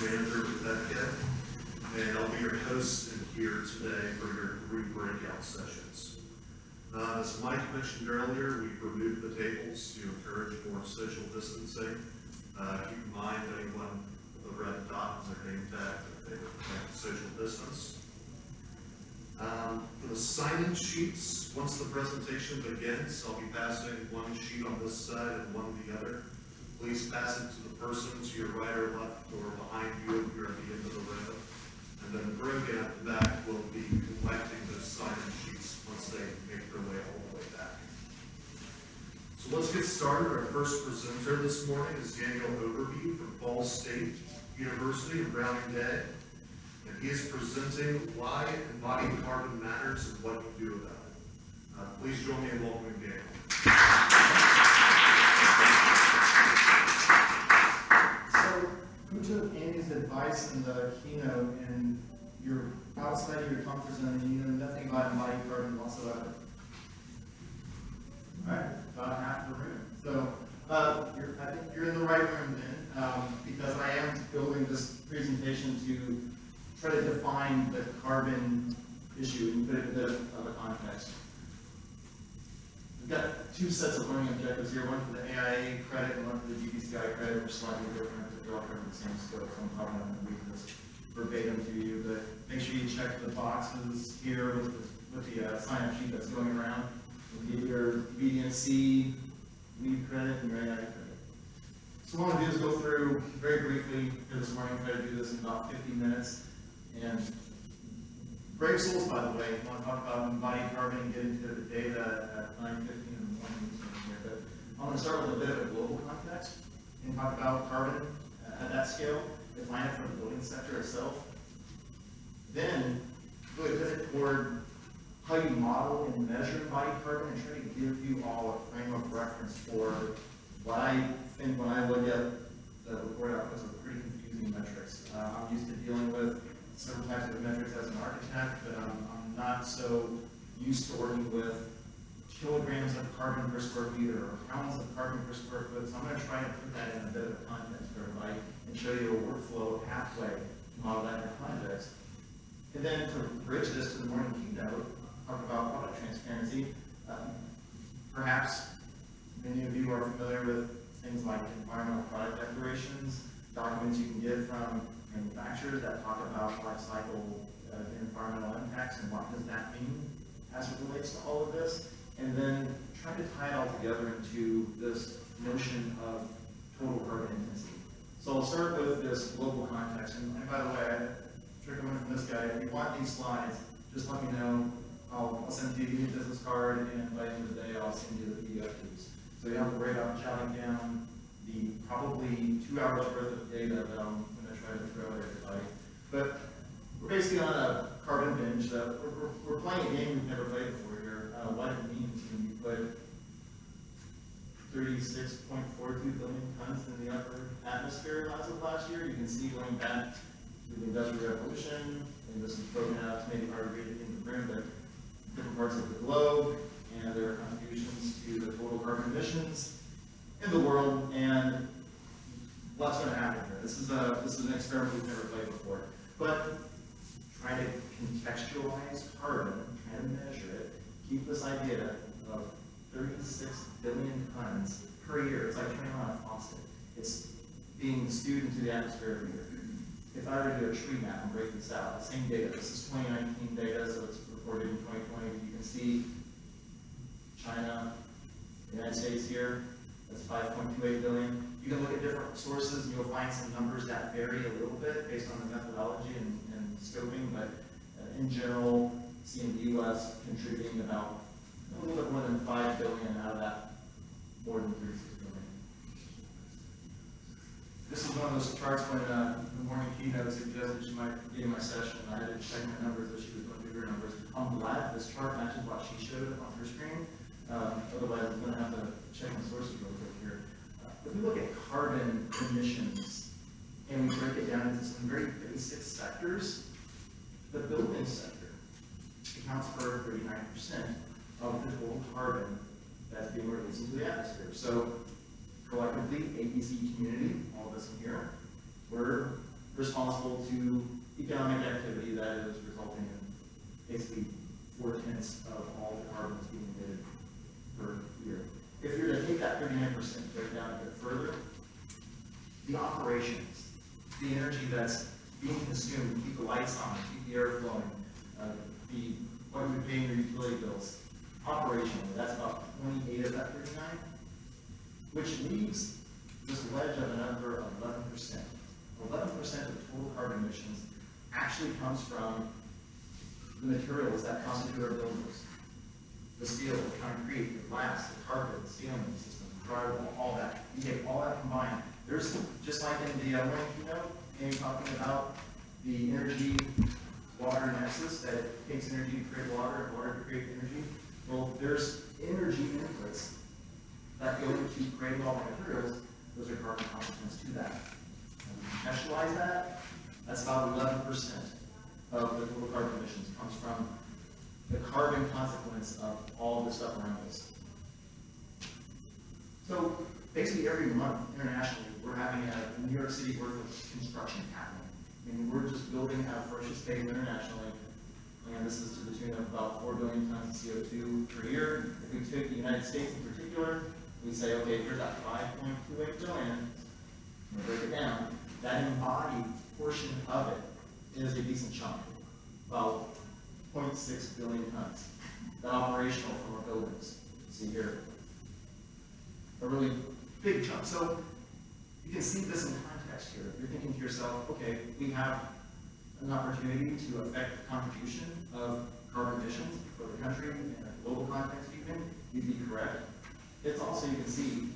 manager with Breakout, and I'll be your host in here today for your 3 breakout sessions. As Mike mentioned earlier, we've removed the tables to encourage more social distancing. Keep in mind anyone with a red dot on their name tag that they protect social distance. For the sign-in sheets, once the presentation begins, I'll be passing one sheet on this side and one on the other. Please pass it to the person to your right or left or behind you if you're at the end of the row. And then Breakout at the back will be collecting those sign-in sheets once they make their way all the way back. So let's get started. Our first presenter this morning is Overbey from Ball State University in Browning Day. And he is presenting why embodied carbon matters and what you do about it. Please join me in welcoming Daniel. So, who took Andy's advice in the keynote and you're outside of your comfort zone and you know nothing about embodied carbon whatsoever? All right, about half the room. So, I think you're in the right room then, because I am building this presentation to try to define the carbon issue and put it in a bit of a context. We've got 2 sets of learning objectives here, one for the AIA credit and one for the GBCI credit. We're slightly different, but they're all covering the same scope, so I'm probably not going to read this verbatim to you, but make sure you check the boxes here with the sign-up sheet that's going around. You'll get your BDNC, lead credit, and your AIA credit. So what I want to do is go through very briefly here this morning, try to do this in about 50 minutes. And brave souls, by the way, I want to talk about embodied carbon and get into the data at 9:15 in the morning here. But I want to start with a bit of a global context and talk about carbon at that scale, define it for the building sector itself. Then really pivot toward how you model and measure embodied carbon and try to give you all a frame of reference for what I think when I look at the report outputs are pretty confusing metrics. I'm used to dealing with several types of metrics as an architect, but I'm not so used to working with kilograms of carbon per square meter or pounds of carbon per square foot. So I'm going to try to put that in a bit of context for everybody and show you a workflow pathway to model that in context. And then to bridge this to the morning keynote, talk about product transparency. Perhaps many of you are familiar with things like environmental product declarations, documents you can get from manufacturers that talk about life cycle environmental impacts and what does that mean as it relates to all of this, and then try to tie it all together into this notion of total carbon intensity. So I'll start with this global context, and by the way, I trick one from this guy. If you want these slides, just let me know. I'll send you a business card, and by the end of the day, I'll send you the PDF tools. So you have to worry about jotting down the probably 2 hours worth of data that I'm going to try to throw at everybody. But we're basically on a carbon binge. We're playing a game we've never played before here. What it means when you put 36.42 billion tons in the upper atmosphere as of last year. You can see going back to the Industrial Revolution, and this is broken out to maybe hard to read it in the room, but different parts of the globe, and their contributions to the total carbon emissions in the world, and what's going to happen here. This is an experiment we've never played before. But try to contextualize carbon, try to measure it, keep this idea of 36 billion tons per year. It's like turning on a faucet. It's being spewed into the atmosphere every year. If I were to do a tree map and break this out, the same data, this is 2019 data, so it's reported in 2020. You can see China, the United States here, that's 5.28 billion. You can look at different sources and you'll find some numbers that vary a little bit based on the methodology and scoping, but in general, seeing the U.S. contributing about a little bit more than 5 billion out of that, more than 36 billion. This is one of those charts when the morning keynote suggested she might be in my session. I had to check my numbers as she was going through her numbers. I'm glad this chart matches what she showed up on her screen. Otherwise, I'm going to have to check my sources real quick here. If we look at carbon emissions and we break it down into some very basic sectors, the building sector accounts for 39% of the total carbon that's being released into the atmosphere. So collectively, ABC community, all of us in here, we're responsible to economic activity that is resulting in basically 4/10 of all the carbon that's being emitted per year. If you're to take that 39%, break it down a bit further, the operations, the energy that's being consumed to keep the lights on, keep the air flowing, what you're paying your utility bills, operationally, that's about 28 of that 39, which leaves this wedge of another 11%. 11% of total carbon emissions actually comes from the materials that constitute our buildings. The steel, the concrete, the glass, the carpet, the ceiling system, the drywall, all that. You take all that combined. There's, just like in the morning keynote, Amy talking about the energy water nexus, that it takes energy to create water and water to create energy. Well, there's energy inputs that go into creating all the materials. Those are carbon consequences to that. And we contextualize that, that's about 11% of the total carbon emissions comes from the carbon consequence of all the stuff around us. So basically every month internationally, we're having a New York City worth of construction happening. And we're just building our first phase internationally, and this is to the tune of about 4 billion tons of CO2 per year. If we took the United States in particular, we say, okay, here's that 5.28 billion, we'll break it down. That embodied portion of it is a decent chunk, about 0.6 billion tons. The operational from our buildings, see here, a really big chunk. So you can see this in context here. You're thinking to yourself, okay, we have an opportunity to affect the contribution of carbon emissions for the country in a global context even. You'd be correct. It's also, you can see,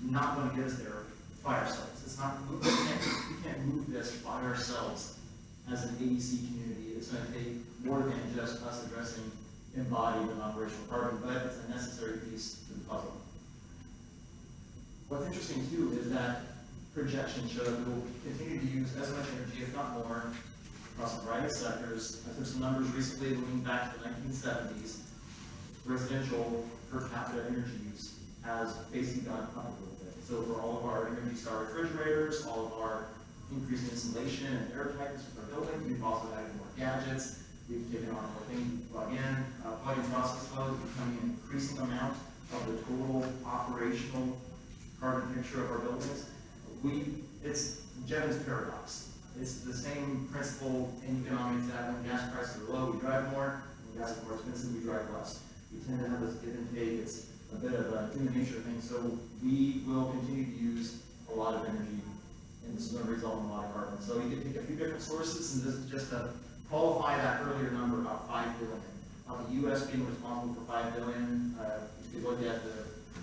not going to get us there by ourselves. It's not, we can't move this by ourselves as an AEC community. It's going to take more than just us addressing embodied and operational carbon, but it's a necessary piece to the puzzle. What's interesting too is that projections show that we will continue to use as much energy, if not more, across a variety of sectors. I took some numbers recently looking back to the 1970s. Residential per capita energy use has basically gone up a little bit. So for all of our Energy Star refrigerators, all of our increased insulation and air tightness with our buildings, we've also added more gadgets. We've taken on more things, plug-in process flow is becoming an increasing amount of the total operational carbon picture of our buildings. It's Jevons paradox. It's the same principle in economics that when gas prices are low, we drive more. When gas is more expensive, we drive less. We tend to have this give and take. It's a bit of a human nature thing. So we will continue to use a lot of energy, and this is going to result in a lot of carbon. So you can take a few different sources, and this is just to qualify that earlier number, about 5 billion. The U.S. being responsible for 5 billion, if you look at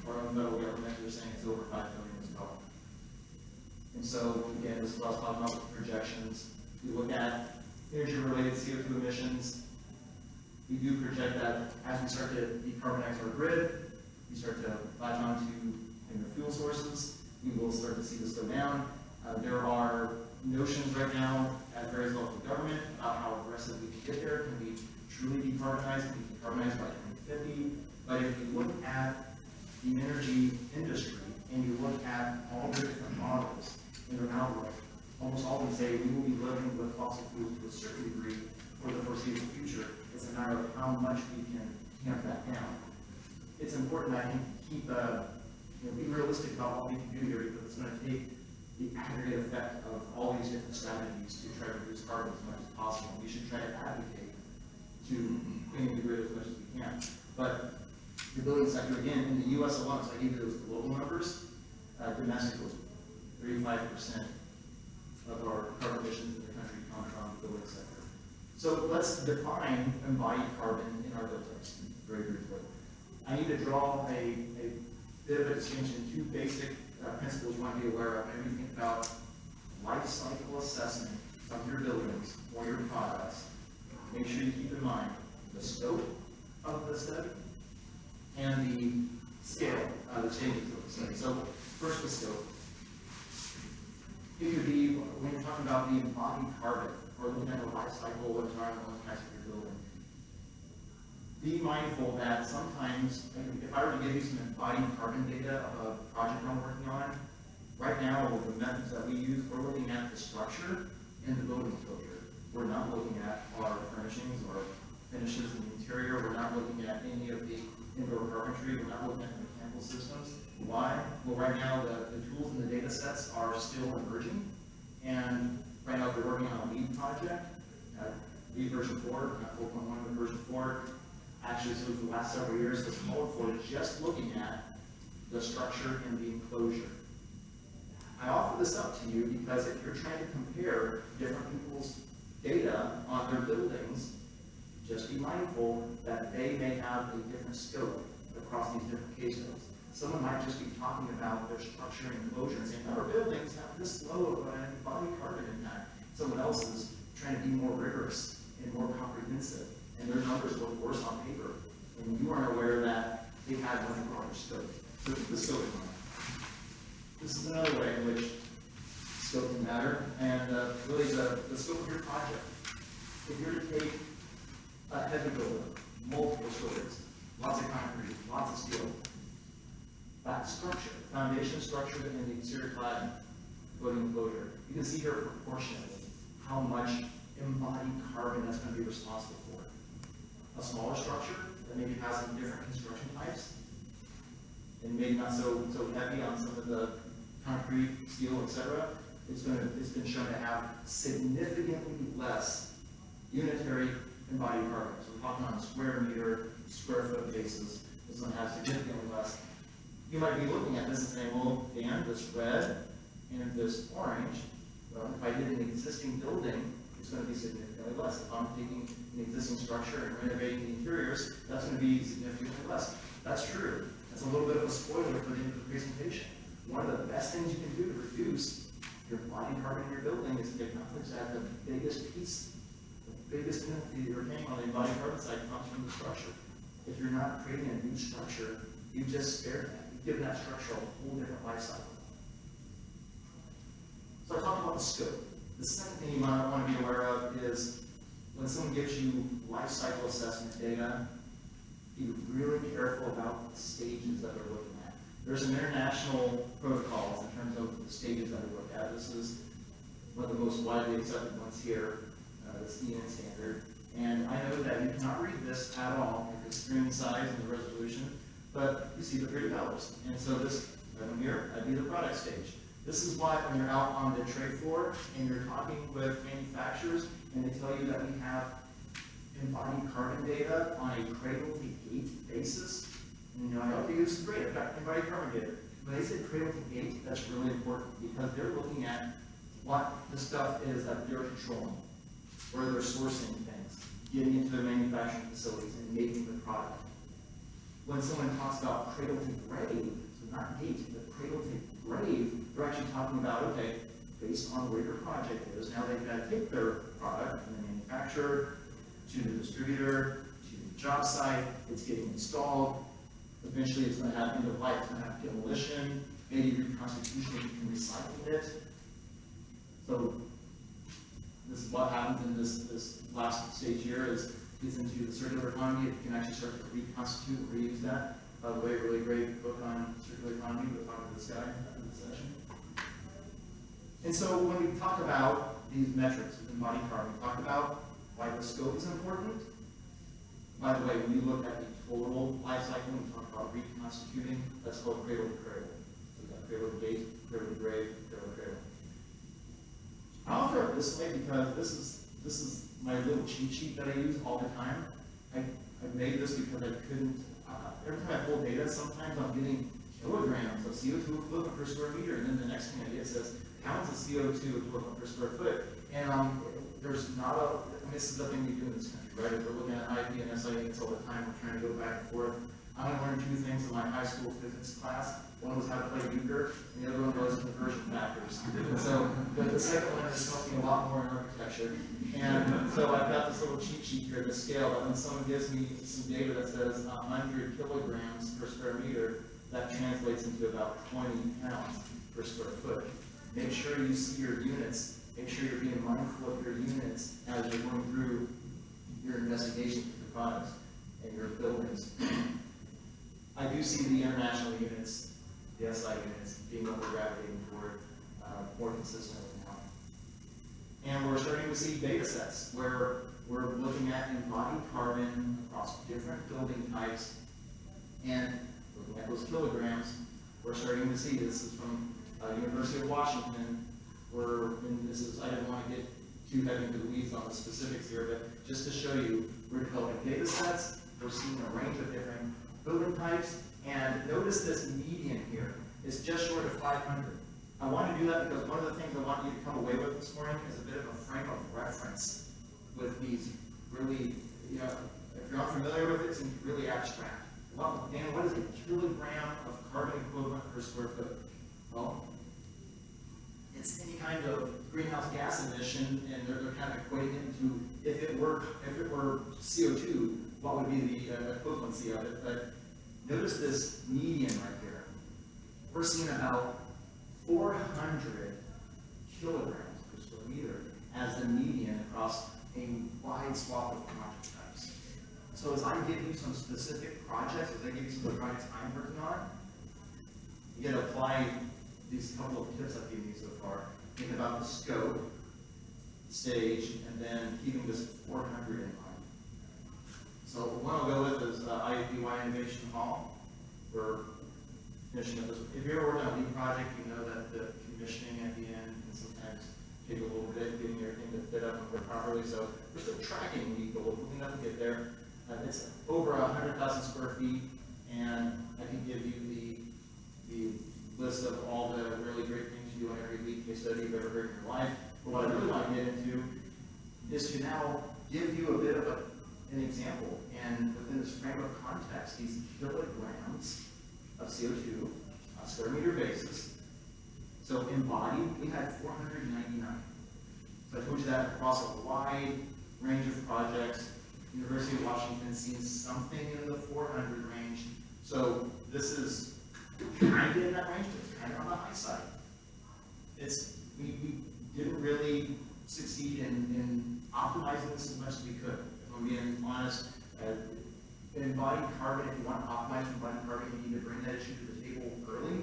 our own federal government, they're saying it's over 5 billion as well. And so, again, this is what I was talking about with projections. If you look at energy-related CO2 emissions, we do project that as we start to decarbonize our grid, we start to latch on to fuel sources, we will start to see this go down. There are notions right now at various levels of government about how aggressive we can get there. Can we truly decarbonize? Can we decarbonize by 2050? But if you look at the energy industry and you look at all the different models in their outlook, almost all of them say we will be living with fossil fuels to a certain degree for the foreseeable future. It's a matter of how much we can tamp that down. It's important, I think, to keep be realistic about what we can do here, because it's going to take the aggregate effect of all these different strategies to try to reduce carbon as much as possible. We should try to advocate to clean the grid as much as we can. But the building sector, again, in the U.S. alone, so I gave you those global numbers, domestic was 35% of our carbon emissions in the country come from the building sector. So let's define embodied carbon in our buildings very briefly. I need to draw a bit of a distinction, two basic principles you want to be aware of whenever you think about life cycle assessment of your buildings or your products. Make sure you keep in mind the scope of the study and the scale, the changes of the study. So first, the scope. It could be, when you're talking about the embodied carbon, or looking at the life cycle of environmental impacts of your building, be mindful that sometimes, if I were to give you some embodied carbon data of a project I'm working on, right now with the methods that we use, we're looking at the structure in the building enclosure. We're not looking at our furnishings or finishes in the interior. We're not looking at any of the indoor carpentry. We're not looking at the mechanical systems. Why? Well, right now, the tools and the data sets are still emerging. And right now, we're working on a lead project, lead version 4, not 4.1, but version 4. Actually, so for the last several years, has called for just looking at the structure and the enclosure. I offer this up to you because if you're trying to compare different people's data on their buildings, just be mindful that they may have a different scope across these different case codes. Someone might just be talking about their structure and enclosure and saying, our buildings have this low of an embodied carbon impact. Someone else is trying to be more rigorous and more comprehensive, and their numbers look worse on paper, and you aren't aware that they had much broader scope. So keep the scope in mind. This is another way in which scope can matter, and really the scope of your project. If you're to take a heavy building, multiple stories, lots of concrete, lots of steel, that structure, foundation structure and the exterior clad building enclosure, you can see here proportionately how much embodied carbon that's going to be responsible for. A smaller structure that maybe has some different construction types, and maybe not so heavy on some of the concrete, steel, etc. It's been shown to have significantly less unitary embodied carbon. So we're talking on square meter, square foot basis. It's going to have significantly less. You might be looking at this and saying, well, Dan, this red and this orange, well, if I did an existing building, it's going to be significantly less. If I'm taking an existing structure and renovating the interiors, that's going to be significantly less. That's true. That's a little bit of a spoiler for the end of the presentation. One of the best things you can do to reduce your embodied carbon in your building is to acknowledge that the biggest piece, the biggest penalty you're paying on the embodied carbon side comes from the structure. If you're not creating a new structure, you just spared that. You've given that structure a whole different life cycle. So I talked about the scope. The second thing you might want to be aware of is when someone gives you life cycle assessment data, be really careful about the stages that they're looking at. There's some international protocols in terms of the stages that we look at. This is one of the most widely accepted ones here, this EN standard. And I know that you cannot read this at all with the screen size and the resolution, but you see the 3 colors. And so this item here, that'd be the product stage. This is why when you're out on the trade floor and you're talking with manufacturers and they tell you that we have embodied carbon data on a cradle to gate basis, and you're like, okay, this is great, I've got embodied carbon data. When they say cradle to gate, that's really important because they're looking at what the stuff is that they're controlling, where they're sourcing things, getting into their manufacturing facilities and making the product. When someone talks about cradle to grave, so not gate, but cradle to grave, they're actually talking about, okay, based on where your project is, now they've got to take their product from the manufacturer to the distributor, to the job site, it's getting installed, eventually it's going to have end of life, it's going to have demolition, maybe reconstitution, you can recycle it. So this is what happens in this last stage here is gets into the circular economy. If you can actually start to reconstitute and reuse that. By the way, really great book on circular economy. We'll talk to this guy after the session. And so when we talk about these metrics with embodied carbon, we talk about why the scope is important. By the way, when you look at the total life cycle, we talk about reconstituting, that's called cradle to cradle. So we've got cradle to gate, cradle to grave, cradle to cradle. I offer it this way because this is my little cheat sheet that I use all the time. I made this because I couldn't, every time I pull data, sometimes I'm getting kilograms of CO2 equivalent per square meter, and then the next thing I get says pounds of CO2 equivalent per square foot. And there's not a, this is the thing we do in this country, right? If we're looking at IP and SI units all the time, we're trying to go back and forth. I only learned 2 things in my high school physics class. One was how to play euchre, and the other one was conversion factors. So the second one has helped me a lot more in architecture. And so I've got this little cheat sheet here to scale that when someone gives me some data that says 100 kilograms per square meter, that translates into about 20 pounds per square foot. Make sure you see your units. Make sure you're being mindful of your units as you're going through your investigation for the products and your buildings. I do see the international units, the SI units, being what we're gravitating toward more consistently now. And we're to see data sets where we're looking at embodied carbon across different building types and looking at those kilograms. We're starting to see, this is from University of Washington, I didn't want to get too heavy into the weeds on the specifics here, but just to show you, we're developing data sets, we're seeing a range of different building types, and notice this median here is just short of 500. I want to do that because one of the things I want you to come away with this morning is a bit of a frame of reference with these really, if you're not familiar with it, it's really abstract. Well, Dan, what is a kilogram of carbon equivalent per square foot? Well, it's any kind of greenhouse gas emission, and they're kind of equating it to if it were CO2, what would be the equivalency of it? But notice this median right here. We're seeing about 400 kilograms per square meter as the median across a wide swath of project types. So as I give you some specific projects, as I give you some of the projects I'm working on, you gotta apply these couple of tips I've given you so far. Think about the scope, stage, and then keeping this 400 in mind. So one I'll go with is IFBY Innovation Hall. We're finishing up this. If you're ever working on a new project, you know that the commissioning at the end can sometimes take a little bit, getting everything to fit up and work properly. So we're still tracking the goal. We're going to get there. It's over 100,000 square feet, and I can give you the list of all the really great things you do on every lead case study you've ever heard in your life. But what I really want to get into is to now give you a bit of an example, and within this frame of context, these kilograms of CO2 on a square meter basis. So embodied, we had 499. So I told you that across a wide range of projects. University of Washington sees something in the 400 range. So this is kind of in that range, but it's kind of on the high side. We didn't really succeed in optimizing this as much as we could. If I'm being honest, embodied carbon, if you want to optimize embodied carbon, you need to bring that issue to the table early,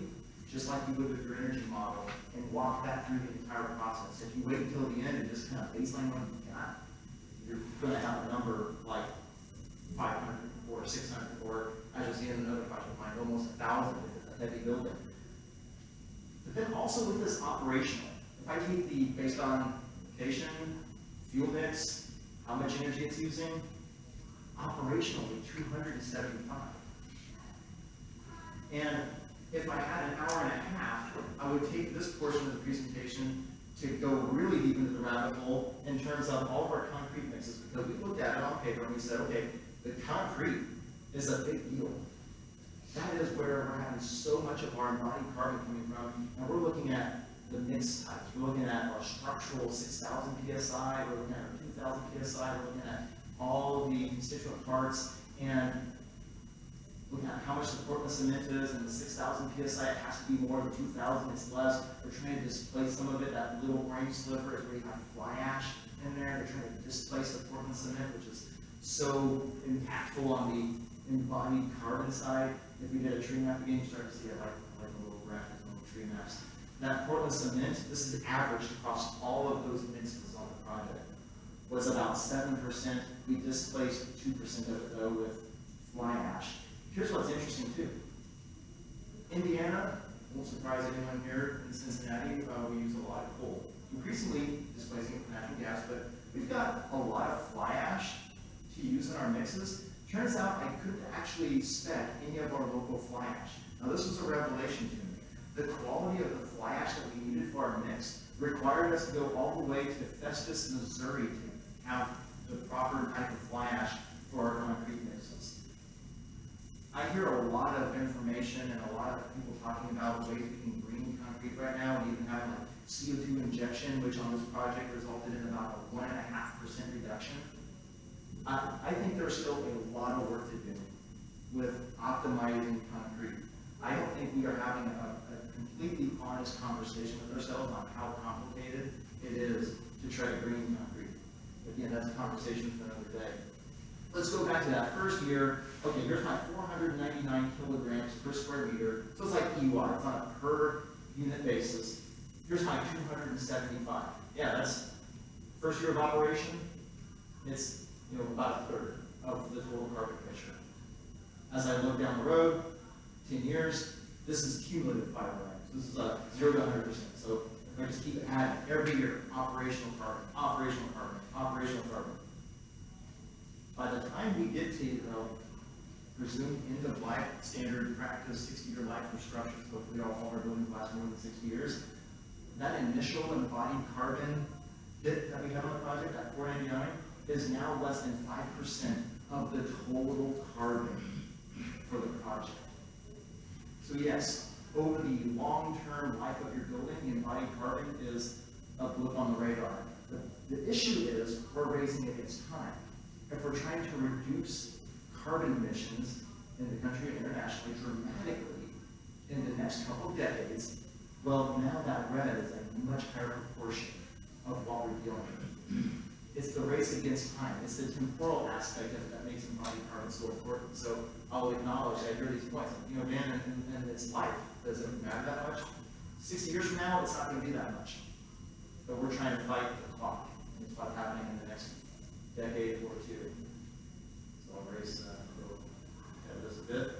just like you would with your energy model, and walk that through the entire process. If you wait until the end and just kind of baseline what you've got, you're going to have a number like 500 or 600, or as you'll see in another project of mine, almost 1,000 if it's a heavy building. But then also with this operational, if I take the based on location, fuel mix, how much energy it's using, operationally 275. And if I had an hour and a half, I would take this portion of the presentation to go really deep into the rabbit hole in terms of all of our concrete mixes, because we looked at it on paper and we said, okay, the concrete is a big deal. That is where we're having so much of our embodied carbon coming from, and we're looking at the mix types. We're looking at our structural 6,000 PSI, we're looking at our 2,000 PSI, we're looking at all of the constituent parts, and looking at how much the Portland cement is, and the 6,000 PSI, it has to be more, the 2,000 it's less. We're trying to displace some of it. That little orange sliver is where you have fly ash in there. They're trying to displace the Portland cement, which is so impactful on the embodied carbon side. If we did a tree map again, you start to see it like a little graphic, little tree maps. That Portland cement, this is averaged across all of those mixes on the project, was about 7%. We displaced 2% of it though with fly ash. Here's what's interesting too. Indiana, won't surprise anyone here in Cincinnati, we use a lot of coal. Increasingly displacing with natural gas, but we've got a lot of fly ash to use in our mixes. Turns out I couldn't actually spec any of our local fly ash. Now this was a revelation to me. The quality of the fly ash that we needed for our mix required us to go all the way to Festus, Missouri to have the proper type of fly ash for our concrete mixes. I hear a lot of information and a lot of people talking about ways we can green concrete right now, and even having like CO2 injection, which on this project resulted in about a 1.5% reduction. I think there's still a lot of work to do with optimizing concrete. I don't think we are having a completely honest conversation with ourselves on how complicated it is to try to green concrete. Again, that's a conversation for another day. Let's go back to that first year. Okay, here's my 499 kilograms per square meter. So it's like EY, it's on a per unit basis. Here's my 275. Yeah, that's First year of operation, it's about a third of the total carbon picture. As I look down the road, 10 years, this is cumulative fiber ranks. This is a 0 to 100%. So if I just keep adding every year, operational carbon, operational carbon, operational carbon. By the time we get to presumed end of life, standard practice, 60-year life for structures, hopefully all of our buildings last more than 60 years, that initial embodied carbon hit that we have on the project at 499 is now less than 5% of the total carbon for the project. So yes, over the long-term life of your building, the embodied carbon is a blip on the radar. The issue is we're racing against time. If we're trying to reduce carbon emissions in the country and internationally dramatically in the next couple of decades, well, now that red is a much higher proportion of what we're dealing with. It's the race against time. It's the temporal aspect of it that makes embodied carbon so important. So I'll acknowledge, I hear these points, Dan, in its life, does it matter that much? 60 years from now, it's not going to be that much. But we're trying to fight the clock. It's what's happening in the next decade or two. So I'll race ahead of this a bit.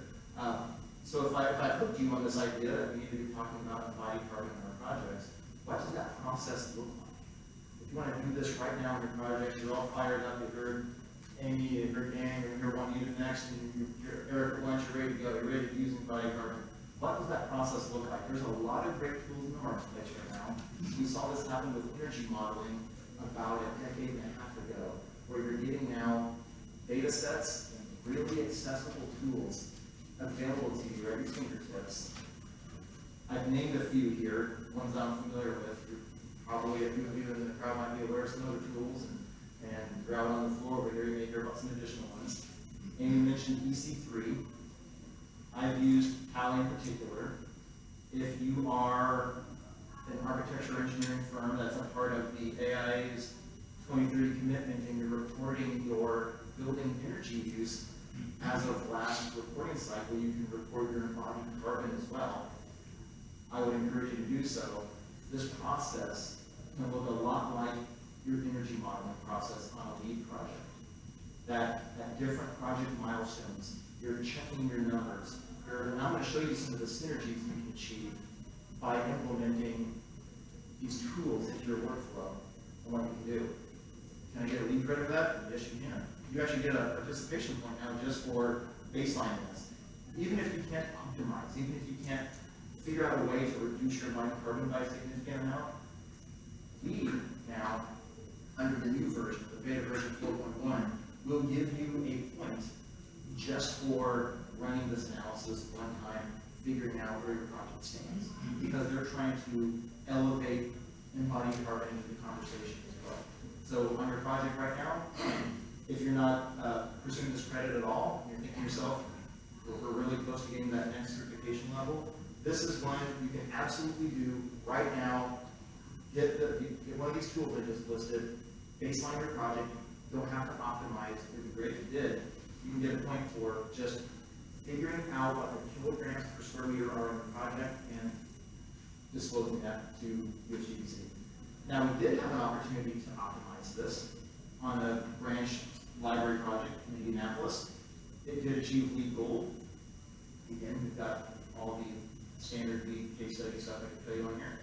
So if I hooked you on this idea that we need to be talking about embodied carbon in our projects, what does that process look like? If you want to do this right now in your project, you're all fired up, you heard Amy, you heard Dan, you're here one unit next, and you're Eric at lunch, you're ready to go, you're ready to use embodied carbon. What does that process look like? There's a lot of great tools in the marketplace right now. We saw this happen with energy modeling about a decade and a half ago, where you're getting now data sets and really accessible tools available to you at your fingertips. I've named a few here, ones I'm familiar with. Probably a few of you in the crowd might be aware of some other tools, and you're out on the floor over here, you may hear about some additional ones. Amy mentioned EC3. I've used Tally in particular. If you are an architecture engineering firm that's a part of the AIA's 2030 commitment and you're reporting your building energy use, as of last reporting cycle, you can report your embodied carbon as well. I would encourage you to do so. This process can look a lot like your energy modeling process on a LEED project. That at different project milestones, you're checking your numbers. And I'm going to show you some of the synergies you can achieve by implementing these tools into your workflow and what you can do. Can I get a LEED credit for that? Yes, you can. You actually get a participation point now just for baseline this. Even if you can't optimize, even if you can't figure out a way to reduce your embodied carbon by a significant amount, LEED now, under the new version, the beta version 4.1, will give you a point just for running this analysis one time, figuring out where your project stands. Because they're trying to elevate embodied carbon into the conversation as well. So on your project right now, if you're not pursuing this credit at all, you're thinking to yourself, we're really close to getting that next certification level, this is one you can absolutely do right now. Get one of these tools I just listed, baseline your project, don't have to optimize. It would be great if you did. You can get a point for just figuring out what the kilograms per square meter are in the project and disclosing that to UHGBC. Now, we did have an opportunity to optimize this on a branch library project in Indianapolis. It did achieve LEED Gold. Again, we've got all the standard LEED case study stuff I can tell you on here.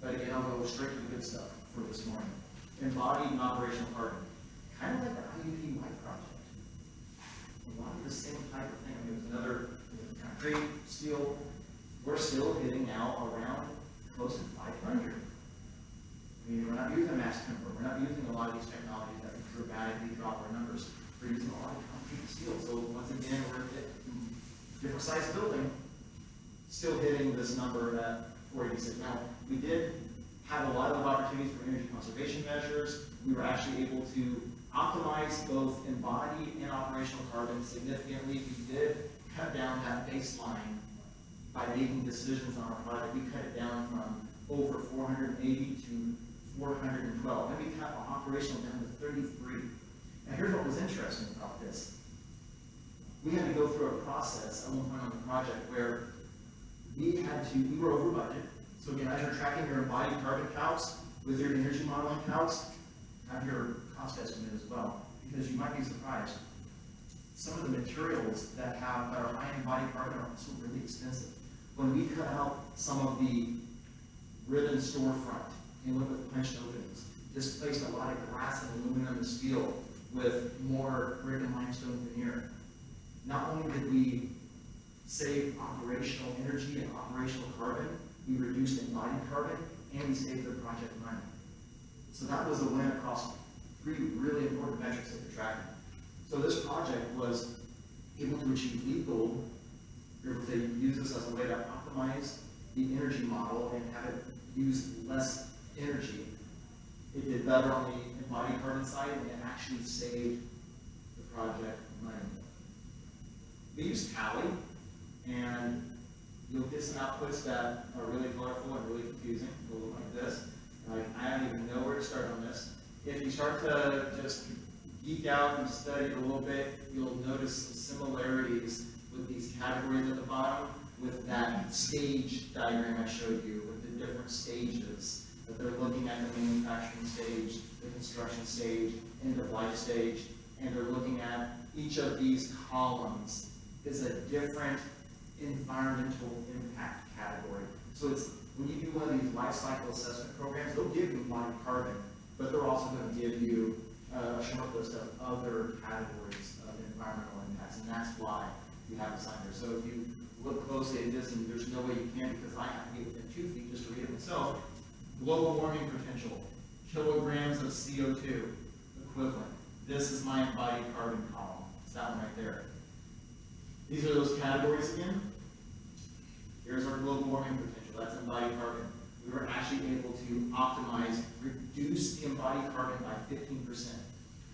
But again, I'll go straight to the good stuff for this morning. Embodied and operational carbon. Kind of like the IUP white project. A lot of the same type of thing. I mean, there's another concrete, steel. We're still hitting now around close to 500. I mean, we're not using mass timber. We're not using a lot of these technologies that can dramatically drop our numbers. We're using a lot of concrete and steel. So once again, we're at different size building, still hitting this number at 486. Now, we did have a lot of opportunities for energy conservation measures. We were actually able to optimize both embodied and operational carbon significantly. We did cut down that baseline by making decisions on our project. We cut it down from over 480 to 412. Then we cut our operational down to 33. Now here's what was interesting about this. We had to go through a process at one point on the project where we were over budget. So again, as you're tracking your embodied carbon counts with your energy modeling counts, have your cost estimate as well, because you might be surprised. Some of the materials that are high in embodied carbon are also really expensive. When we cut out some of the ribbon storefront and went with punched openings, displaced a lot of glass and aluminum and steel with more brick and limestone veneer. Not only did we save operational energy and operational carbon, we reduced embodied carbon, and we saved the project money. So that was a win across three really important metrics that we're tracking. So this project was able to achieve LEED Gold. We were able to use this as a way to optimize the energy model and have it use less energy. It did better on the embodied carbon side, and it actually saved the project money. We used Tally, and you'll get some outputs that are really colorful and really confusing. It'll look like this. I don't even know where to start on this. If you start to just geek out and study it a little bit, you'll notice some similarities with these categories at the bottom, with that stage diagram I showed you, with the different stages that they're looking at: the manufacturing stage, the construction stage, end of life stage, and they're looking at each of these columns is a different environmental impact category. So it's, when you do one of these life cycle assessment programs, they'll give you embodied carbon, but they're also going to give you a short list of other categories of environmental impacts, and that's why you have this on here. So if you look closely at this, and there's no way you can because I have to get within 2 feet just to read it myself, global warming potential, kilograms of CO2 equivalent. This is my embodied carbon column. It's that one right there. These are those categories again. Here's our global warming potential. That's embodied carbon. We were actually able to optimize, reduce the embodied carbon by 15%.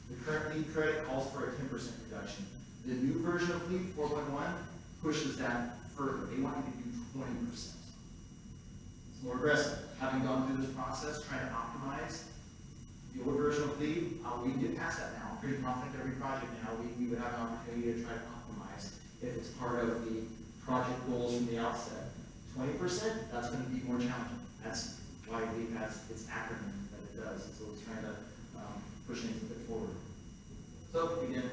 The current LEED credit calls for a 10% reduction. The new version of LEED 4.1 pushes that further. They want you to do 20%. It's more aggressive. Having gone through this process, trying to optimize the old version of LEED, we can get past that now. I'm pretty confident every project now, we would have an opportunity to try to optimize if it's part of the project goals from the outset. 20%, that's going to be more challenging. That's why LEED has its acronym that it does. So it's trying to push things a bit forward. So again,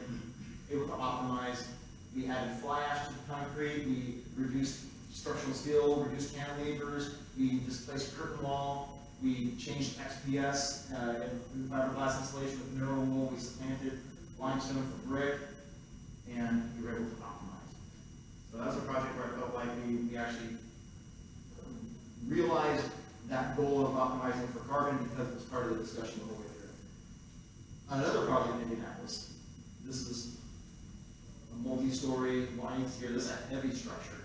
able to optimize. We added fly ash to the concrete. We reduced structural steel, reduced cantilevers. We displaced curtain wall. We changed XPS and fiberglass insulation with mineral wool. We supplanted limestone for brick, and we were able to optimize. So that was a project where I felt like we actually realized that goal of optimizing for carbon because it was part of the discussion the whole way through. Another project in Indianapolis. This is a multi-story lines here. This is a heavy structure.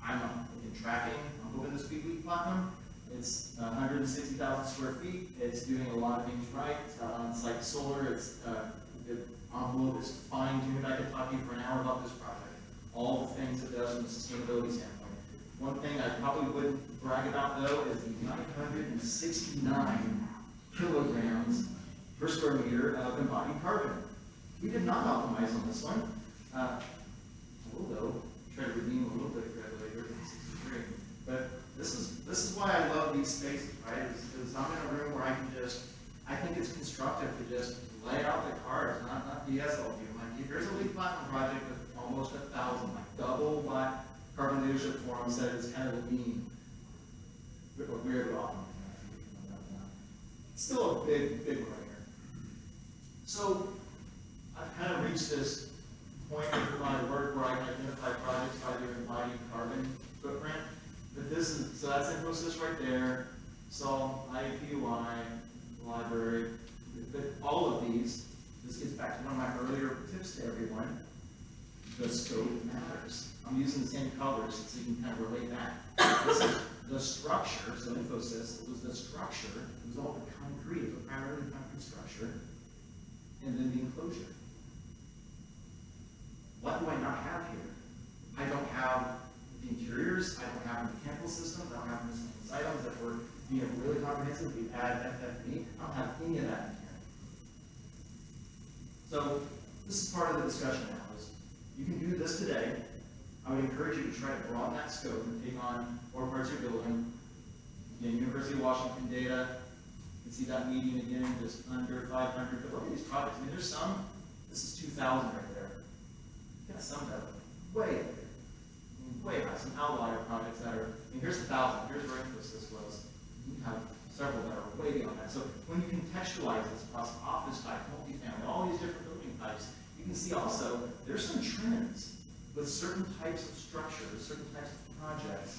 I'm in tracking. I'm hoping this will be LEED Platinum. It's 160,000 square feet. It's doing a lot of things right. It's got on-site solar. It's the envelope is fine-tuned. I could talk to you for an hour about this project. All the things it does from a sustainability standpoint. One thing I probably wouldn't brag about though is the 969 kilograms per square meter of embodied carbon. We did not optimize on this one. Although try to redeem a little bit of credit later in 63. But this is why I love these spaces, right? Is I'm in a room where I think it's constructive to just lay out the cards, not BS all you. Like, here's a LEED Platinum project with almost 1,000, like double what Carbon Leadership Forum said is kind of a mean. We're able to optimize. Still a big one here. So I've kind of reached this point with my work where I can identify projects by their embodied carbon footprint. But so that's Infosys right there. So IAPUI, library. But all of these, this gets back to one of my earlier tips to everyone. The scope matters. I'm using the same colors so you can kind of relate that. This is the structure, so Infosys, it was the structure, it was all the concrete, it was primarily concrete structure, and then the enclosure. What do I not have here? I don't have the interiors, I don't have the mechanical systems, I don't have miscellaneous items that were being really comprehensive. We add FFE, I don't have any of that in here. So this is part of the discussion now, is you can do this today. I would encourage you to try to broaden that scope and take on more parts of your building. Again, University of Washington data, You can see that median again, just under 500. But look at these products. I mean, there's some, this is 2,000 right there. Got some that are way up there. I mean, way high. Some outlier products that are, I mean, here's 1,000. Here's where this was. You have several that are way beyond that. So when you contextualize this across office type, multifamily, all these different building types, you can see also there's some trends with certain types of structures, certain types of projects,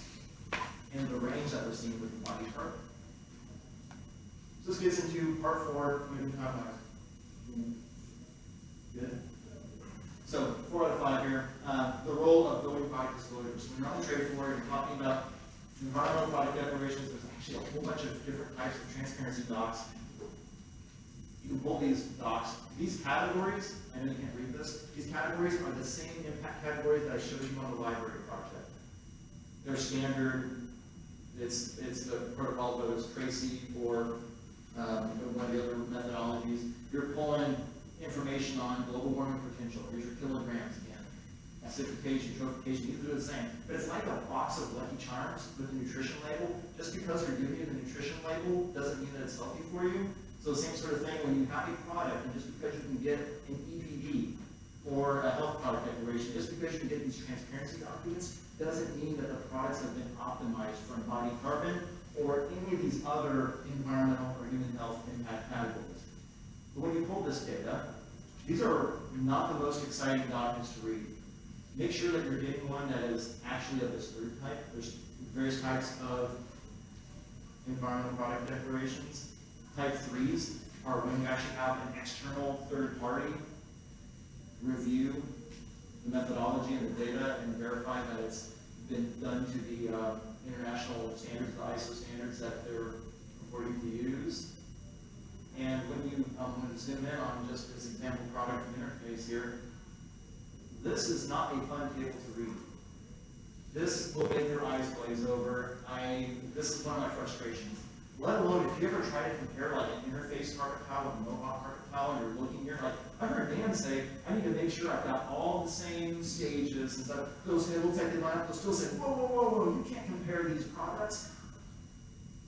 and the range that we're seeing with the body part. So this gets into part 4, moving timelines. Good. So 4 out of 5 here. The role of building product disclosures. When you're on the trade floor, you're talking about environmental product declarations. There's actually a whole bunch of different types of transparency docs. You can pull these docs. These categories, I know you can't read this, these categories are the same impact categories that I showed you on the library project. They're standard. It's the protocol, whether it's Tracy or one of the other methodologies. You're pulling information on global warming potential. Here's your kilograms again. Acidification, trophication, these are the same. But it's like a box of Lucky Charms with a nutrition label. Just because they're giving you the nutrition label doesn't mean that it's healthy for you. So the same sort of thing when you have a product, and just because you can get an EPD or a health product declaration, just because you can get these transparency documents, doesn't mean that the products have been optimized for embodied carbon or any of these other environmental or human health impact categories. But when you pull this data, these are not the most exciting documents to read. Make sure that you're getting one that is actually of this third type. There's various types of environmental product declarations. Type 3s are when you actually have an external third party review the methodology and the data and verify that it's been done to the international standards, the ISO standards that they're purporting to use. And when you, I'm going to zoom in on just this example product interface here, this is not a fun table to read. This will make your eyes glaze over. This is one of my frustrations. Let alone if you ever try to compare like an interface carpet tile with a Mohawk carpet tile and you're looking here, like I heard Dan say, I need to make sure I've got all the same stages and stuff. Those it looks like they line up, they'll still say, whoa, whoa, whoa, whoa, you can't compare these products.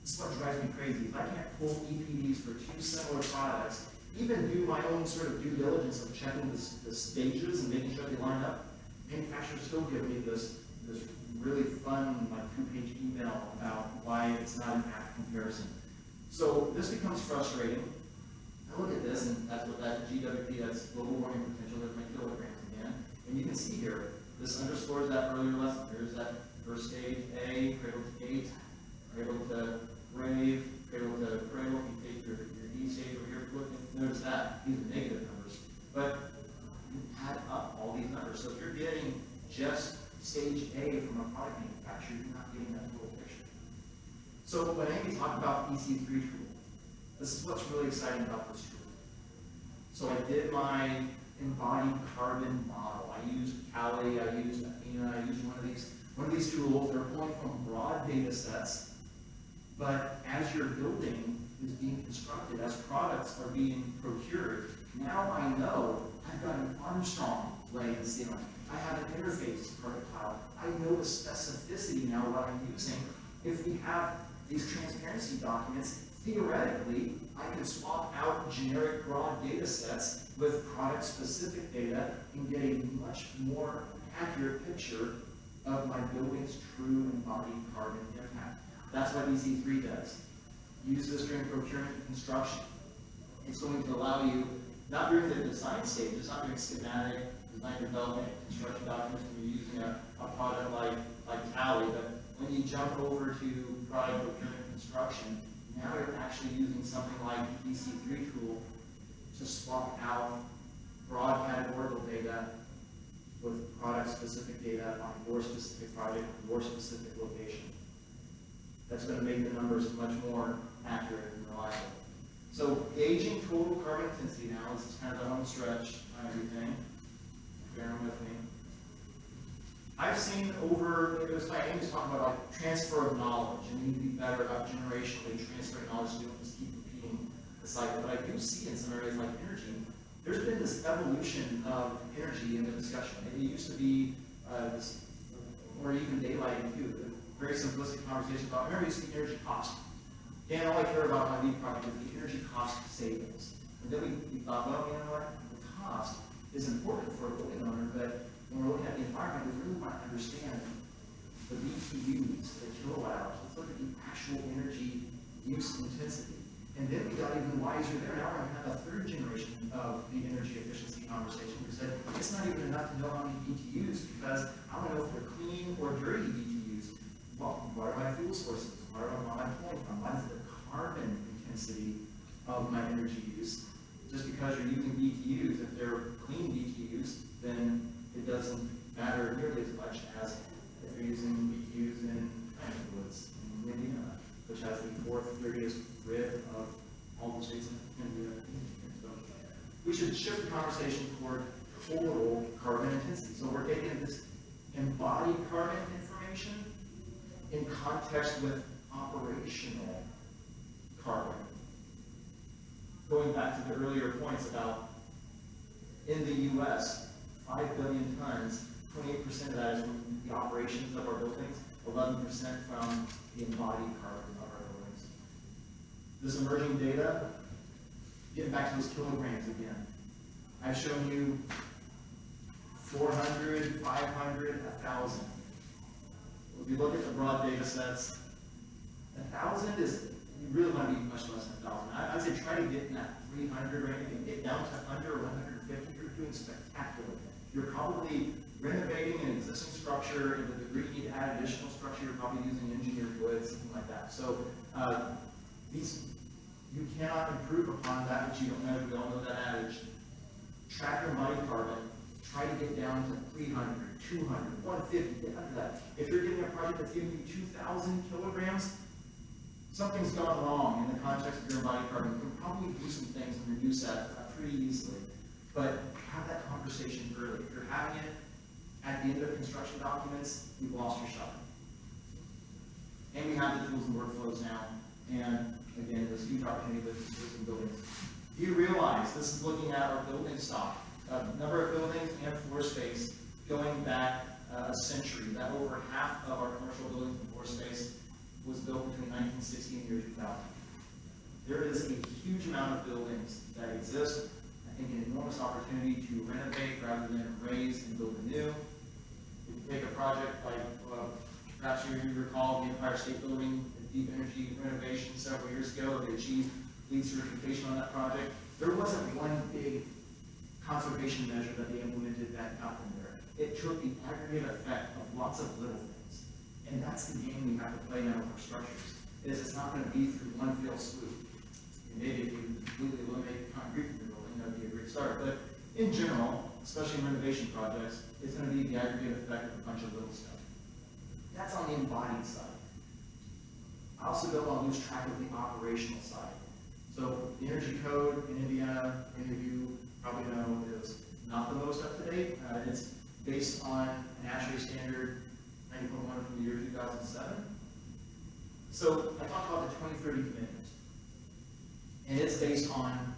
This is what drives me crazy. If I can't pull EPDs for 2 similar products, even do my own sort of due diligence of checking the stages and making sure they line up, manufacturers still give me this really fun, like 2-page email about why it's not an apt comparison. So this becomes frustrating. I look at this, and that's what that GWP, that's global warming potential, there's my kilograms again. And you can see here, this underscores that earlier lesson. There's that first stage A, cradle to gate, cradle to grave, cradle to cradle. If you take your E stage over here, look, notice that. These are negative numbers. But you add up all these numbers. So if you're getting just stage A from a product manufacturer, you're not getting that total picture. So when Amy talked about EC3 Tool, this is what's really exciting about this tool. So I did my embodied carbon model. I used Cali, I used Athena, I used one of these tools. They're pulling from broad data sets, but as your building is being constructed, as products are being procured, now I know I've got an Armstrong laying in the ceiling. I have an interface carpet tile. I know with specificity now what I'm using. If we have these transparency documents, theoretically, I can swap out generic broad data sets with product-specific data and get a much more accurate picture of my building's true embodied carbon impact. That's what EC3 does. Use this during procurement and construction. It's going to allow you, not during the design stage, it's not during schematic, design development, construction documents when you're using a product like Tally, but when you jump over to product procurement and construction, now you're actually using something like EC3 Tool to swap out broad categorical data with product-specific data on your specific project, your specific location. That's going to make the numbers much more accurate and reliable. So gauging total carbon intensity now, this is kind of the home stretch on everything. Bear with me. I've seen over, it was by Amy's talking about like transfer of knowledge, and you need to be better about generationally transferring knowledge so you don't just keep repeating the cycle. But I do see in some areas like energy, there's been this evolution of energy in the discussion. It used to be this, or even daylighting too, a very simplistic conversation about, remember you see energy cost. Dan, all I care about my lead project is the energy cost savings. And then we thought, well, you know what, the cost is important for a building owner, but when we're looking at the environment, we really want to understand the BTUs, the kilowatt hours. Let's look at the actual energy use intensity. And then we got even wiser there. Now we're going to have a third generation of the energy efficiency conversation. We said, it's not even enough to know how many BTUs, because I don't know if they're clean or dirty BTUs. Well, what are my fuel sources? What am I pulling from? What is the carbon intensity of my energy use? Just because you're using BTUs, if they're clean BTUs, then it doesn't matter nearly as much as if you're using BTUs in Woods in Indiana, which has the fourth dirtiest grid of all the states in India. So we should shift the conversation toward total carbon intensity. So we're taking this embodied carbon information in context with operational carbon. Going back to the earlier points about in the U.S., 5 billion tons, 28% of that is from the operations of our buildings, 11% from the embodied carbon of our buildings. This emerging data, getting back to those kilograms again, I've shown you 400, 500, 1,000. If you look at the broad data sets, 1,000 is, you really want to be much less than 1,000. I'd say try to get in that 300 range, and get down to under 150, you're doing spectacular. You're probably renovating an existing structure, and to the degree you need to add additional structure, you're probably using engineered wood, something like that. So you cannot improve upon that which you don't measure. We all know that adage. Track your embodied carbon, try to get down to 300, 200, 150, get under that. If you're getting a project that's giving you 2,000 kilograms, something's gone wrong in the context of your embodied carbon. You can probably do some things and reduce that pretty easily. But have that conversation early. If you're having it at the end of construction documents, you've lost your shot. And we have the tools and workflows now. And again, there's huge opportunity with existing buildings. Do you realize this is looking at our building stock, number of buildings and floor space going back a century? That over half of our commercial buildings and floor space was built between 1960 and the year 2000. There is a huge amount of buildings that exist. I think an enormous opportunity to renovate rather than raise and build anew. If you take a project like, perhaps you recall the Empire State Building, deep energy renovation several years ago, they achieved LEED certification on that project. There wasn't one big conservation measure that they implemented that got them there. It took the aggregate effect of lots of little things. And that's the game we have to play now with our structures. It's not going to be through one fell swoop. And maybe if you completely eliminate concrete from your building, that would be a great start. But in general, especially in renovation projects, it's going to be the aggregate effect of a bunch of little stuff. That's on the embodied side. I also don't want to lose track of the operational side. So the energy code in Indiana, many of you probably know, is not the most up to date. It's based on an ASHRAE standard 90.1 from the year 2007. So I talked about the 2030 commitment. And it's based on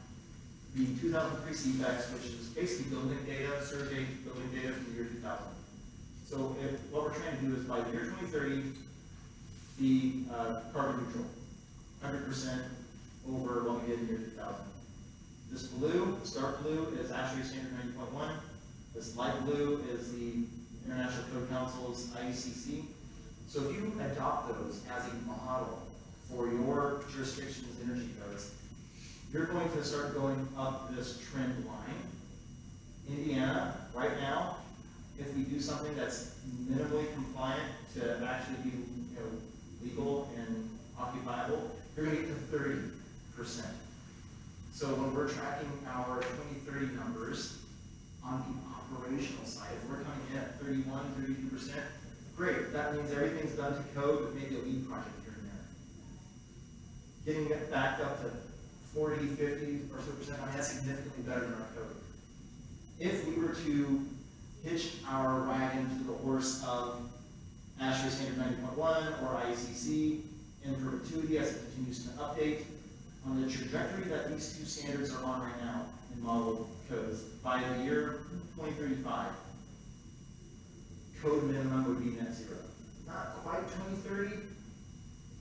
the 2003 CPEX, which is basically building data, surveyed building data from the year 2000. So what we're trying to do is by the year 2030, be carbon neutral, 100% over what we did in the year 2000. This blue, this dark blue, is ASHRAE standard 90.1. This light blue is the International Code Council's IECC. So if you adopt those as a model for your jurisdiction's energy codes, you're going to start going up this trend line. Indiana, right now, if we do something that's minimally compliant to actually be legal and occupiable, you're going to get to 30%. So when we're tracking our 2030 numbers on the operational side, if we're coming in at 31, 32%, great. That means everything's done to code, but maybe a lead project here and there. Getting it back up to 40, 50 or so percent, I mean, that's significantly better than our code. If we were to hitch our wagon to the horse of ASHRAE standard 90.1 or IECC in perpetuity as it continues to update, on the trajectory that these two standards are on right now in model codes, by the year 2035, code minimum would be net zero. Not quite 2030,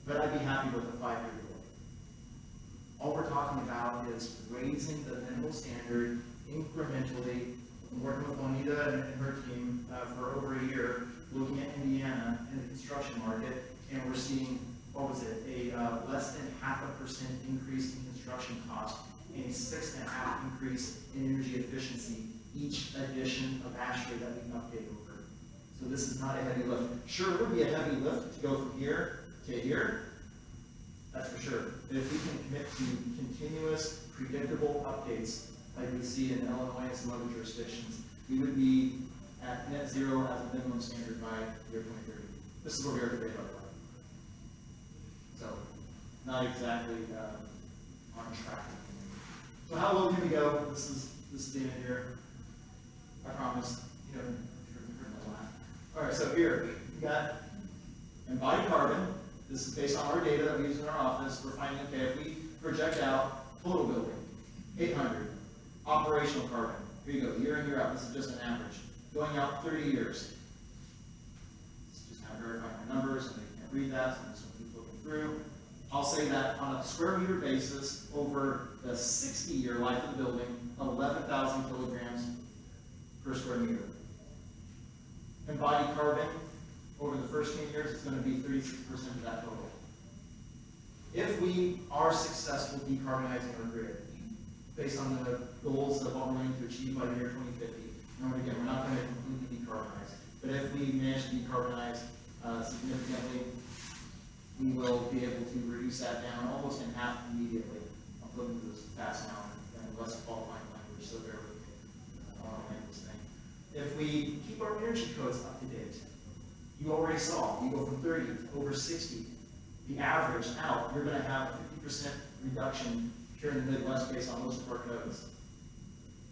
but I'd be happy with a 5-year goal. All we're talking about is raising the minimal standard incrementally. I'm working with Juanita and her team for over a year, looking at Indiana and the construction market, and we're seeing, what was it, a less than 0.5% increase in construction cost and a 6.5% increase in energy efficiency each addition of ASHRAE that we update over. So this is not a heavy lift. Sure, it would be a heavy lift to go from here to here, that's for sure. But if we can commit to continuous, predictable updates like we see in Illinois and some other jurisdictions, we would be at net zero as a minimum standard by year 2030. This is where we are today, by the way. So, not exactly on track. So how low can we go? This is the end here. I promise. You know, heard that laugh. All right, so here we got embodied carbon. This is based on our data that we use in our office. We're finding, okay, if we project out total building, 800, operational carbon. Here you go, year in, year out. This is just an average. Going out 30 years. This is just kind of verifying my numbers, and they can't read that, so I'm just going to keep looking through. I'll say that on a square meter basis, over the 60-year life of the building, 11,000 kilograms per square meter. Embodied carbon, over the first 10 years, it's going to be 36% of that total. If we are successful decarbonizing our grid, based on the goals of what we're going to achieve by the year 2050, and again, we're not going to completely decarbonize, but if we manage to decarbonize significantly, we will be able to reduce that down almost in half immediately. I'm flipping through this fast now, and less qualifying language, so bear with me. I want to make this thing. If we keep our energy codes up to date, you already saw, you go from 30 to over 60. The average out, you're going to have a 50% reduction here in the Midwest based on most of our codes.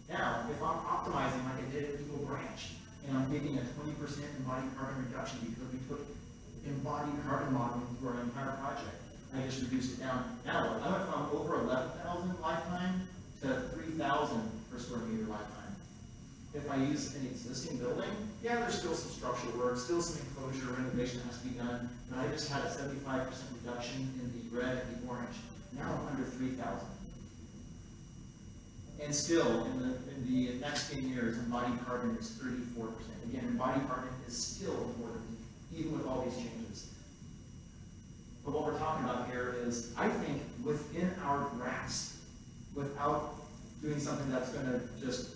Now, if I'm optimizing like I did at Eagle Branch, and I'm getting a 20% embodied carbon reduction because we took embodied carbon modeling through our entire project, I just reduced it down. Now, I went from over 11,000 lifetime to 3,000 per square meter lifetime. If I use an existing building, yeah, there's still some structural work, still some enclosure renovation has to be done, but I just had a 75% reduction in the red and the orange. Now I'm under 3,000. And still, in the next 10 years, embodied carbon is 34%. Again, embodied carbon is still important, even with all these changes. But what we're talking about here is, I think, within our grasp, without doing something that's going to just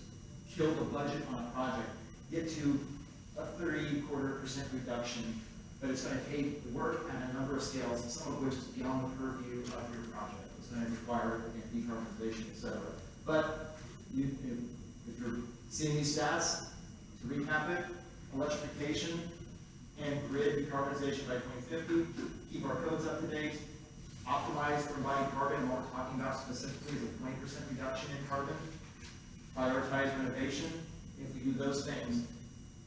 kill the budget on a project, get to a 30% reduction, but it's going to take work at a number of scales, some of which is beyond the purview of your project. It's going to require decarbonization, et cetera. But if you're seeing these stats, to recap it, electrification and grid decarbonization by 2050, keep our codes up to date, optimize for embodied carbon, what we're talking about specifically is a 20% reduction in carbon, prioritize renovation. If we do those things,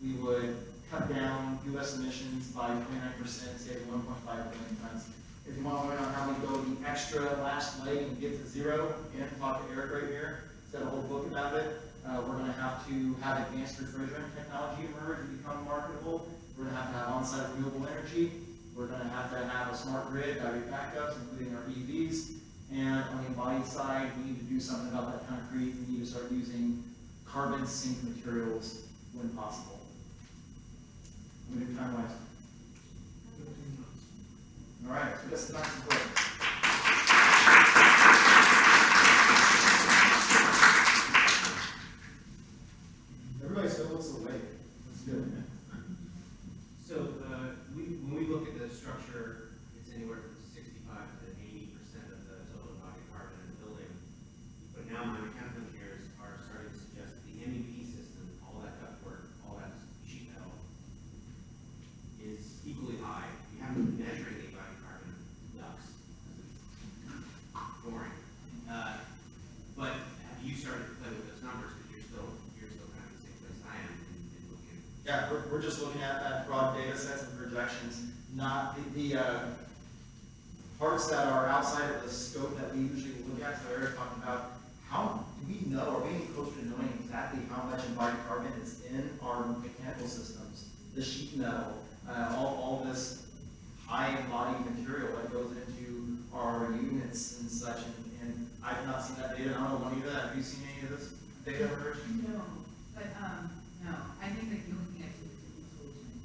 we would cut down U.S. emissions by 29%, saving 1.5 billion tons. If you want to learn on how we go the extra last leg and get to zero, and talk to Eric right here, he's got a whole book about it. We're going to have advanced refrigerant technology emerge and become marketable. We're going to have on-site renewable energy. We're going to have a smart grid, battery backups, including our EVs. And on the embodied side, we need to do something about that concrete. We need to start using carbon sink materials when possible. I'm going to do time-wise. All right, so this is nice and quick. Everybody still looks awake. That's good. So when we look at the structure, it's anywhere from 65 to 80% of the total embodied carbon in the building. But now my mechanical engineers are starting to suggest that the MEP system, all that ductwork, all that sheet metal, is equally high. You have to measure the embodied carbon ducts. Boring. But have you started to play with those numbers? Because you're still kind of the same place I am in looking. Yeah, we're just looking at broad data sets and projections, not the parts that are outside of the scope that we usually look at. So Eric talking about, how do we know, are we any closer to knowing exactly how much embodied carbon is in our mechanical systems, the sheet metal, all this high embodied material that goes into our units and such, and not seen that data. I don't know, Juanita, have you seen any of this data emerge? No, but, no, I think that you're looking at two different solutions.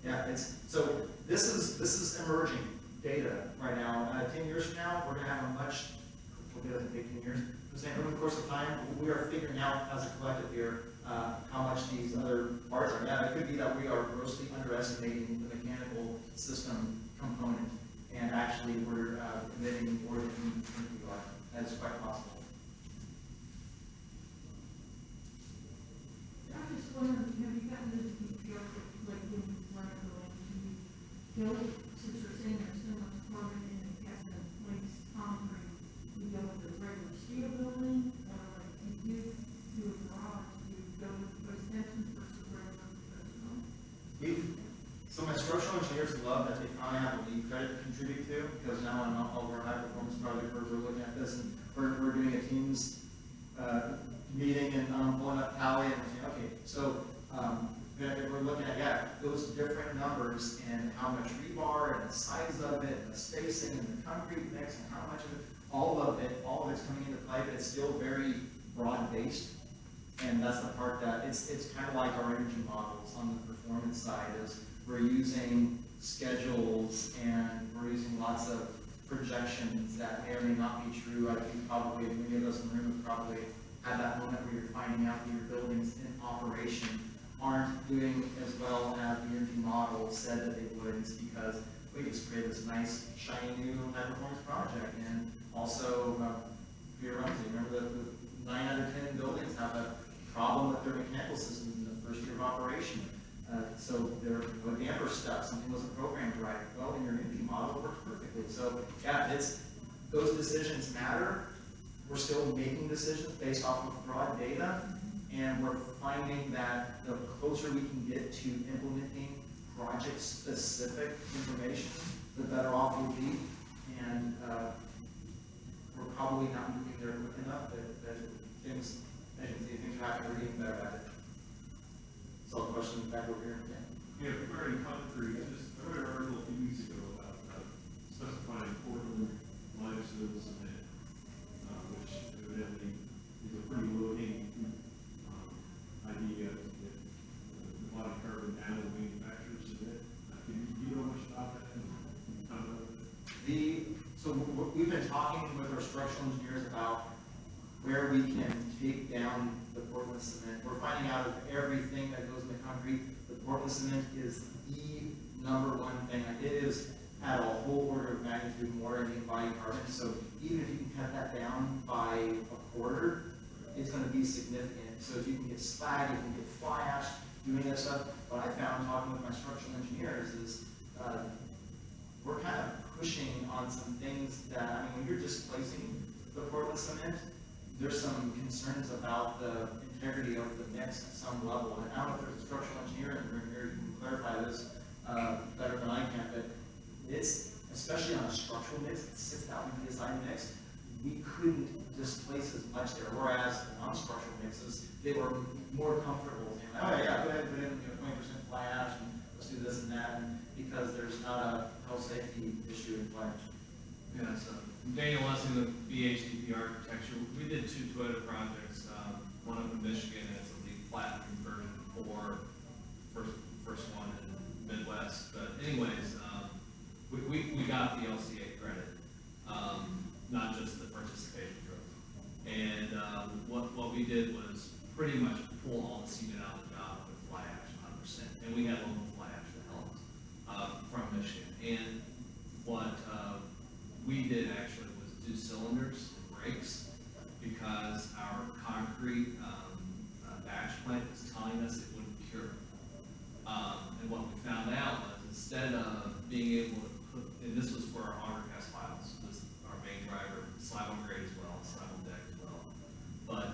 Yeah, this is emerging data right now. 10 years from now, we're gonna have a much, we'll get it in 15 years. I'm saying over the course of time, we are figuring out as a collective here, how much these other parts are. Yeah, it could be that we are grossly underestimating the mechanical system component, and actually we're emitting more than we think we are. That is quite possible. I'm just wondering, have you gotten this detail, like when you run a building, you go, since you're saying there's so much carbon in the cast and place concrete, you go with the regular steel building, or like you do a garage, you go with extensions versus regular professional? So my structural engineers love that they finally have a lead credit to contribute to, because now I'm not over a high performance project where we're looking at this and we're doing a team's meeting and pulling up tally and we're saying, okay, so we're looking at, yeah, those different numbers and how much rebar and the size of it and the spacing and the concrete mix and how much of it, all of it's coming into play, but it's still very broad based. And that's the part that it's kind of like our energy models on the performance side is we're using schedules and we're using lots of projections that may or may not be true. I think probably many of us in the room have probably had that moment where you're finding out that your buildings in operation aren't doing as well as the energy model said that they would. It's because we just created this nice, shiny new high performance project. And also, Peter Rumsey, remember the 9 out of 10 buildings have a problem with their mechanical systems in the first year of operation. So they're with Amber stuff, something wasn't programmed right. Well, in your energy model, it works perfectly. So yeah, those decisions matter. We're still making decisions based off of broad data, and we're finding that the closer we can get to implementing project-specific information, the better off we'll be. And we're probably not moving there quick enough that things, as you can see, things are happening, we're getting better at it. So the question back over here. Yeah, regarding concrete, I read an article a few weeks ago about specifying Portland limestone cement, which evidently is a pretty low-hanging fruit idea to get the body carbon down and manufacture cement. Do you know much about that? So we've been talking with our structural engineers about where we can take down the Portland cement. We're finding out of everything that goes in the concrete, the Portland cement is the #1 thing. It is at a whole order of magnitude more than the embodied carbon. So even if you can cut that down by a quarter, it's going to be significant. So if you can get slag, you can get fly ash, doing that stuff. What I found talking with my structural engineers is we're kind of pushing on some things that, I mean, when you're displacing the Portland cement, there's some concerns about the integrity of the mix at some level. And I don't know if there's a structural engineer in the room here who can clarify this better than I can, but it's, especially on a structural mix, it's 6,000 PSI mix, we couldn't displace as much there, whereas the non-structural mixes, they were more comfortable saying, oh yeah, go ahead and put in 20% fly ash and let's do this and that, and because there's not a health safety issue in play. Yeah, so Daniel Lessing with BHDP Architecture. We did 2 Toyota projects, one up in Michigan, it's a lead flat conversion for first one in Midwest. But anyways, we got the LCA credit, not just the participation trophy. And what we did was pretty much pull all the cement out of the job with fly ash 100%. And we had local fly ash that helped from Michigan. And what we did actually was do cylinders and brakes because our concrete batch plant was telling us it wouldn't cure. And what we found out was instead of being able to put, and this was for our auger cast piles, this our main driver, slab on grade as well, slab on deck as well. But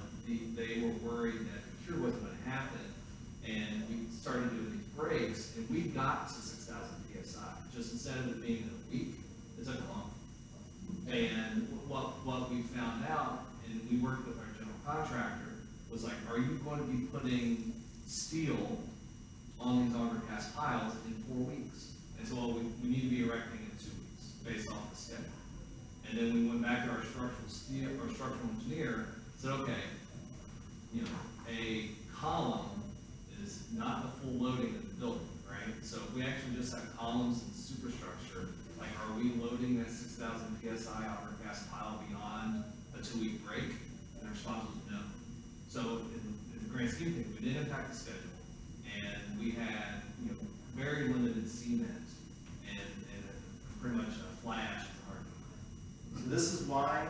they were worried that the cure wasn't going to happen, and we started doing these brakes, and we got to 6,000 PSI. Just instead of it being in a week, it took a month. And what we found out, and we worked with our general contractor, was like, are you going to be putting steel on these auger cast piles in 4 weeks? And so we need to be erecting in 2 weeks based off the schedule. And then we went back to our structural engineer, said, okay, you know, a column is not the full loading of the building, right? So if we actually just have columns and superstructure, like, are we loading that 6,000 PSI outer cast pile beyond a 2-week break? And the response was no. So in the grand scheme of things, we didn't impact the schedule, and we had, you know, very limited cement and pretty much a fly ash is hard to So this is why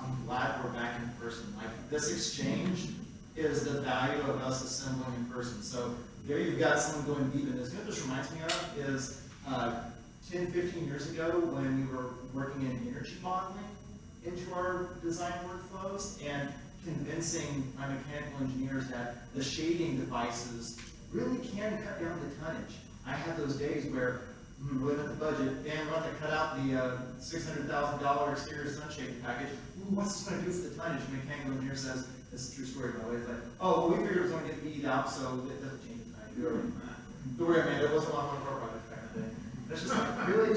I'm glad we're back in person. Like, this exchange is the value of us assembling in person. So there you've got someone going deep in this. You know what this reminds me of is 10, 15 years ago when we were working in energy modeling into our design workflows and convincing my mechanical engineers that the shading devices really can cut down the tonnage. I had those days where really at the budget, damn, we're going to cut out the $600,000 exterior sun shading package. Ooh, what's this going to do for the tonnage? The mechanical engineer says, this is a true story, by the way. It's like, oh, well, we figured it was going to get beat out, so it doesn't change the tonnage. Don't worry, man, it wasn't one of our projects back in the day. It's just like, really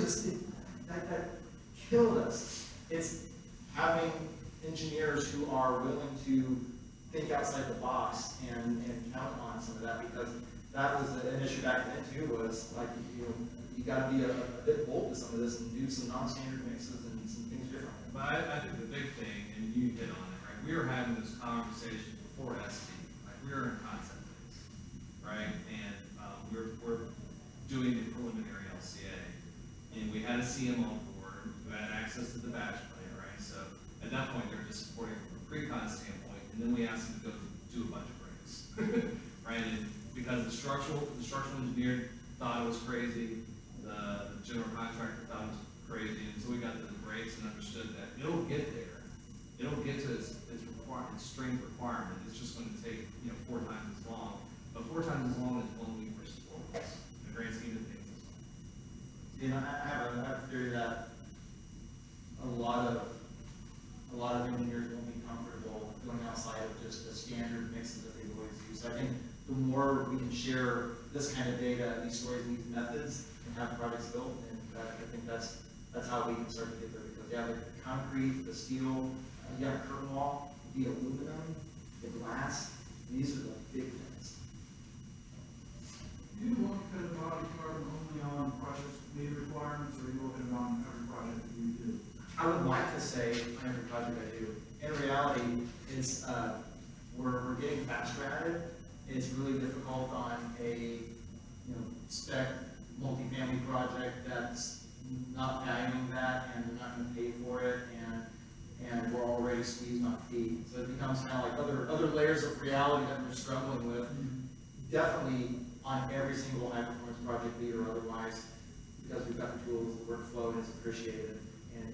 that killed us. It's having engineers who are willing to think outside the box and count on some of that, because that was an issue back then too, was like, you gotta be a bit bold with some of this and do some non-standard mixes and some things different. But I think the big thing, and you hit on it, right? We were having this conversation before SD, like we were in concept phase, right? And we're doing the preliminary LCA, and we had a CM on board who had access to the batch plan, right? So at that point, they're just supporting from a pre-con standpoint, and then we asked them to go do a bunch of breaks, right? And because the structural engineer thought it was crazy, the general contractor thought it was crazy, and so we got the breaks and understood that it'll get there. It'll get to its strength requirement. It's just going to take, 4 times as long. But 4 times as long as 1 week versus 4 weeks. In the grand scheme of things. I have a theory that a lot of engineers won't be comfortable going outside of just the standard mixes that they've always used. So I think the more we can share this kind of data, these stories, and these methods, and have projects built, and I think that's how we can start to get there. Because yeah, the concrete, the steel, you got a curtain wall, the aluminum, the glass, these are the big things. Do you look at embodied carbon only on projects meet requirements, or are you looking on every project that you do? I would like to say on every project I do. In reality, it's we're getting faster at it. It's really difficult on a spec multifamily project that's not valuing that, and they're not going to pay for it, and we're already squeezed on feet. So it becomes kind of like other layers of reality that we're struggling with. Definitely on every single high performance project lead or otherwise, because we've got the tools, the workflow, and it's appreciated. And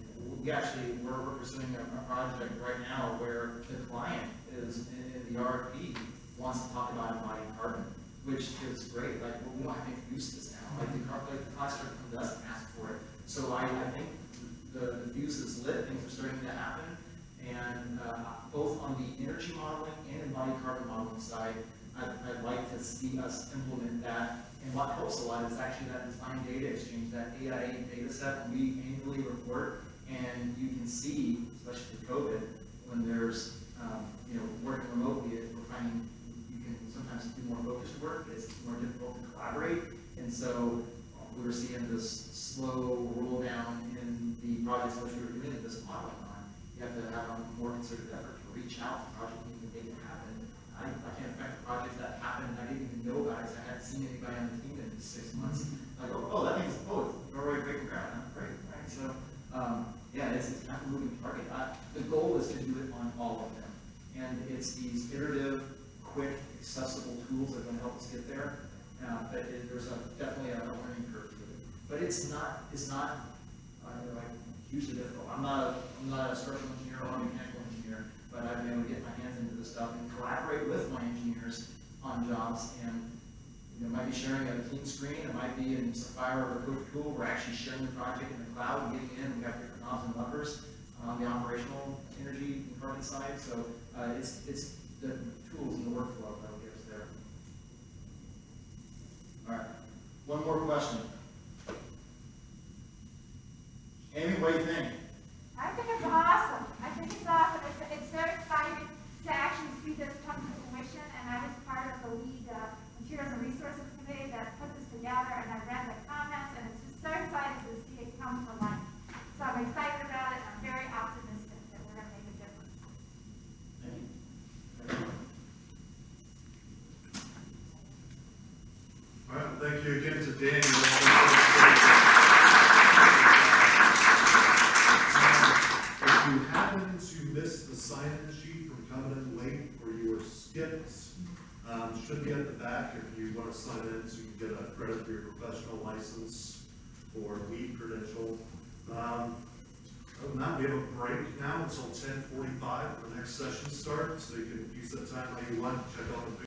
we're pursuing a project right now where the client is in the RFP wants to talk about embodied carbon, which is great. Like, well, we don't have to introduce this now. Like the client started to come to us and ask for it. So I think the fuse is lit. Things are starting to happen, and both on the energy modeling and embodied carbon modeling side, I'd like to see us implement that. And what helps a lot is actually that design data exchange, that AIA data set we annually report, and you can see, especially with COVID, when there's working remotely, we're finding you can sometimes do more focused work. It's more difficult to collaborate, and so we were seeing this slow roll down in the projects which we were doing this modeling on. You have to have a more concerted effort to reach out to projects and make it happen. I can't affect the projects that happened. I didn't even know about it. I hadn't seen anybody on the team in 6 months. Like, that means, it's already breaking ground. Huh? Great, right? So, it's kind of a moving target. The goal is to do it on all of them. And it's these iterative, quick, accessible tools that are going to help us get there. But there's definitely a learning curve to it. But it's not hugely difficult. I'm not a structural engineer or a mechanical engineer, but I've been able to get my hands into this stuff and collaborate with my engineers on jobs. And it might be sharing a team screen, it might be in Sapphire or a Coach Tool. We're actually sharing the project in the cloud and getting in. We have different knobs and levers on the operational energy and carbon side. So it's the tools and the workflow that will get us there. All right, one more question. Amy, what do you think? sign-in sheet from coming in late or you were skipped, should be at the back if you want to sign in, so you can get a credit for your professional license or lead credential. Other than that, we have a break now until 10:45 for the next session starts, so you can use that time how you want, check out the